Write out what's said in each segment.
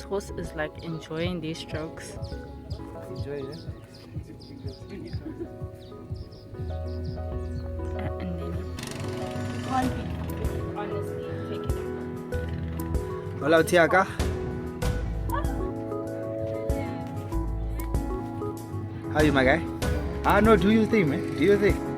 this horse is like enjoying these strokes. Enjoy it. And then can't be honestly take it. Hello, Tiaga. How are you, my guy? No, do your thing, man. Do your thing.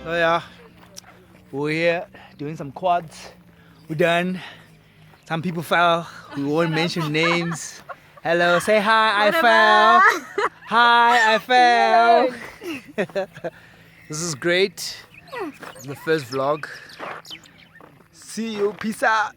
So yeah, we're here doing some quads. We're done. Some people fell. We won't mention names. Hello, say hi, I fell. Hi, I fell. This is great. This is the first vlog. See you, peace out.